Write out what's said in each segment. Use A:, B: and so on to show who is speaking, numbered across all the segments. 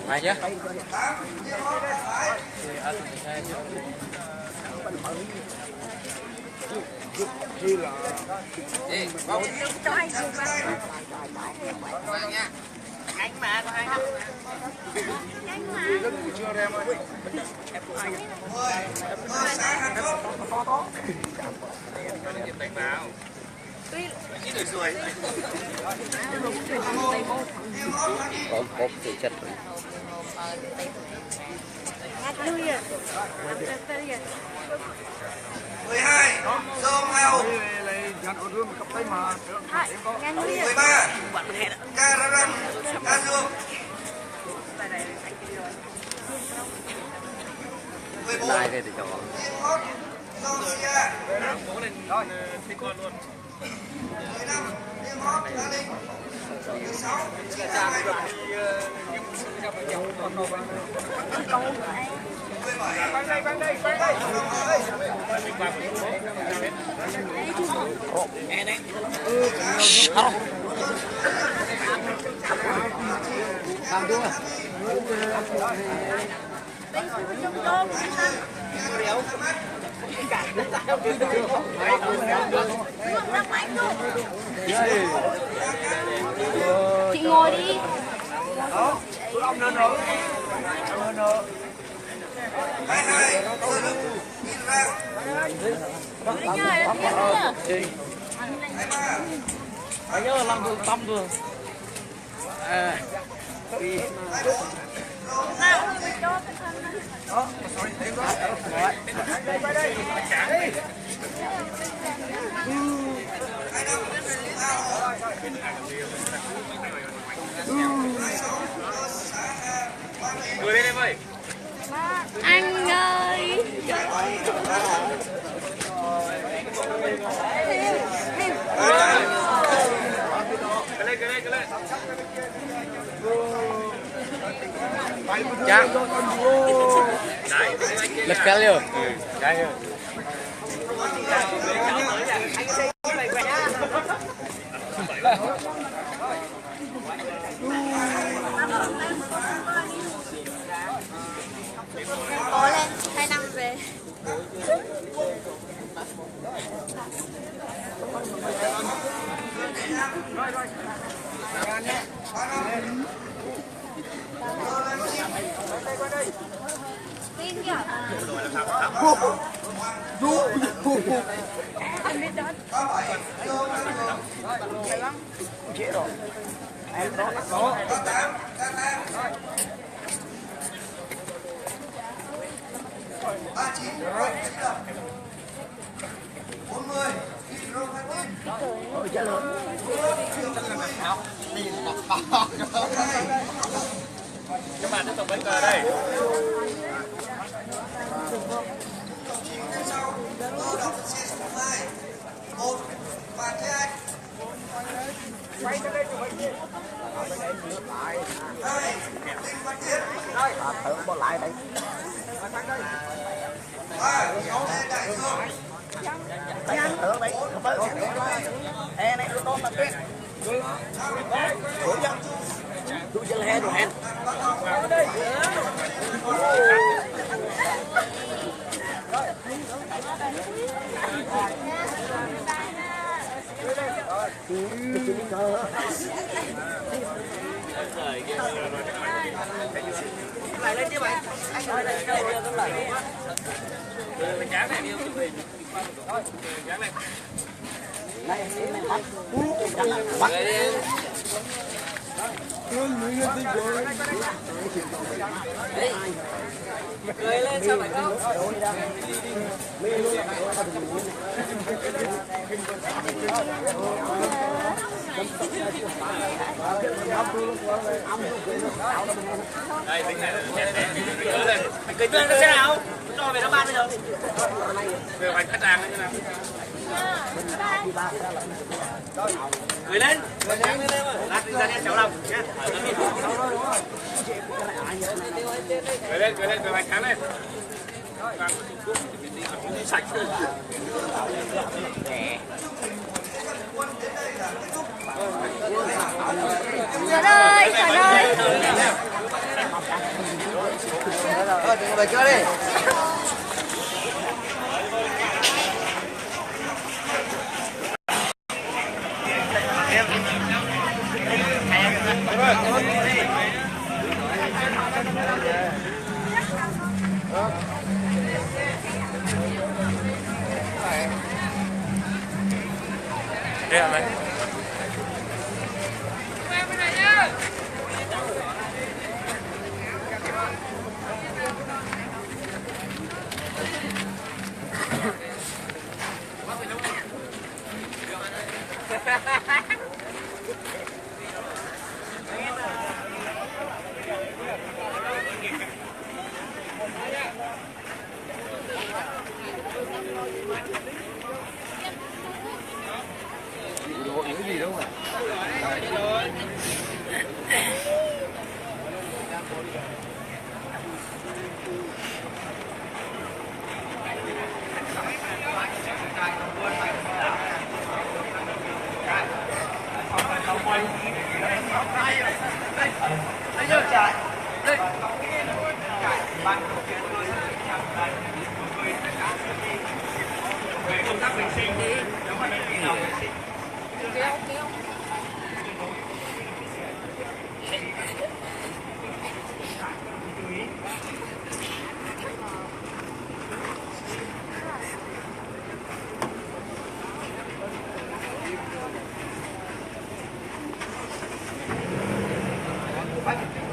A: Mày chứ?
B: Cho hai chục nha. Anh mà có hai năm. Anh mà.
C: Chưa em ơi.
A: Có sự chất.
B: Lui à.
D: 12 Dông Hào 13 Ca Ra Răng Ca Dương 14
A: Đây thì cho
D: Thiên Hót Georgia 15 Thiên Hót Gia Linh 16
A: làm đúng à?
B: Chị ngồi đi.
C: Ông nữa nữa.
D: 22 Tôi Đức Yên Rang
B: Đi nhờ là tiếp nữa.
D: 23
A: Anh nhớ làm được tâm rồi.
B: Nào ơi mình cho cái thân này.
C: Người lên em ơi.
B: Anh ơi.
C: Cái lên.
A: Chắc. Lực cái liều. Cái liều.
B: Cố lên, 2 năm về. Tin kìa. Anh biết đó.
A: Chết rồi. Em đó.
D: 39 40
A: Ôi chết rồi.
C: Các bạn tiếp tục đánh cờ đây.
D: một và thế anh
C: Quay ra đây tụi mình.
D: hai Đinh Văn Tiến
A: Thử bỏ lại đây.
D: ba Lê Đại Dương
A: Thử đây. Không phải. Ê này nó tôm là tuyết. Tụi chân he tụi hẹn.
B: Lại lên chứ bạn. Anh ơi đây
C: Mình dán này đi không chịu. Dán này.
A: Này em bắt. Bắt.
B: cười lên sao phải không?
C: đây tính này là lên
B: Cười tươi nó thế nào? Cho về nó ban bây giờ.
C: về phải cắt đàn như nào
B: Cười lên. Lát ra đen cháu lòng nhá.
C: cười lên về phải cắn lên sạch
E: Trời ơi, trời ơi.
A: Thôi đừng về chưa đi.
C: đây là mày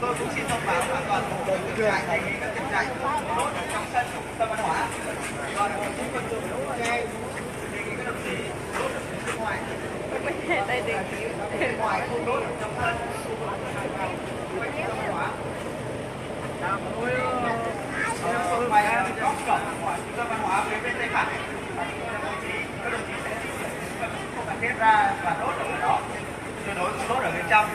A: Tôi cũng xin thông báo an toàn của lực lượng đề nghị các tỉnh chạy đốt ở trong sân của trung tâm văn hóa. Còn một số quân dụng đề nghị các đồng chí đốt ở bên ngoài. Bên ngoài không đốt ở trong sân của trung tâm văn hóa. Ngoài ra thì có cổng của trung tâm văn hóa phía bên tay phải. Các đồng chí sẽ không cần thiết ra và đốt ở đó. Tuyệt đối không đốt ở bên trong.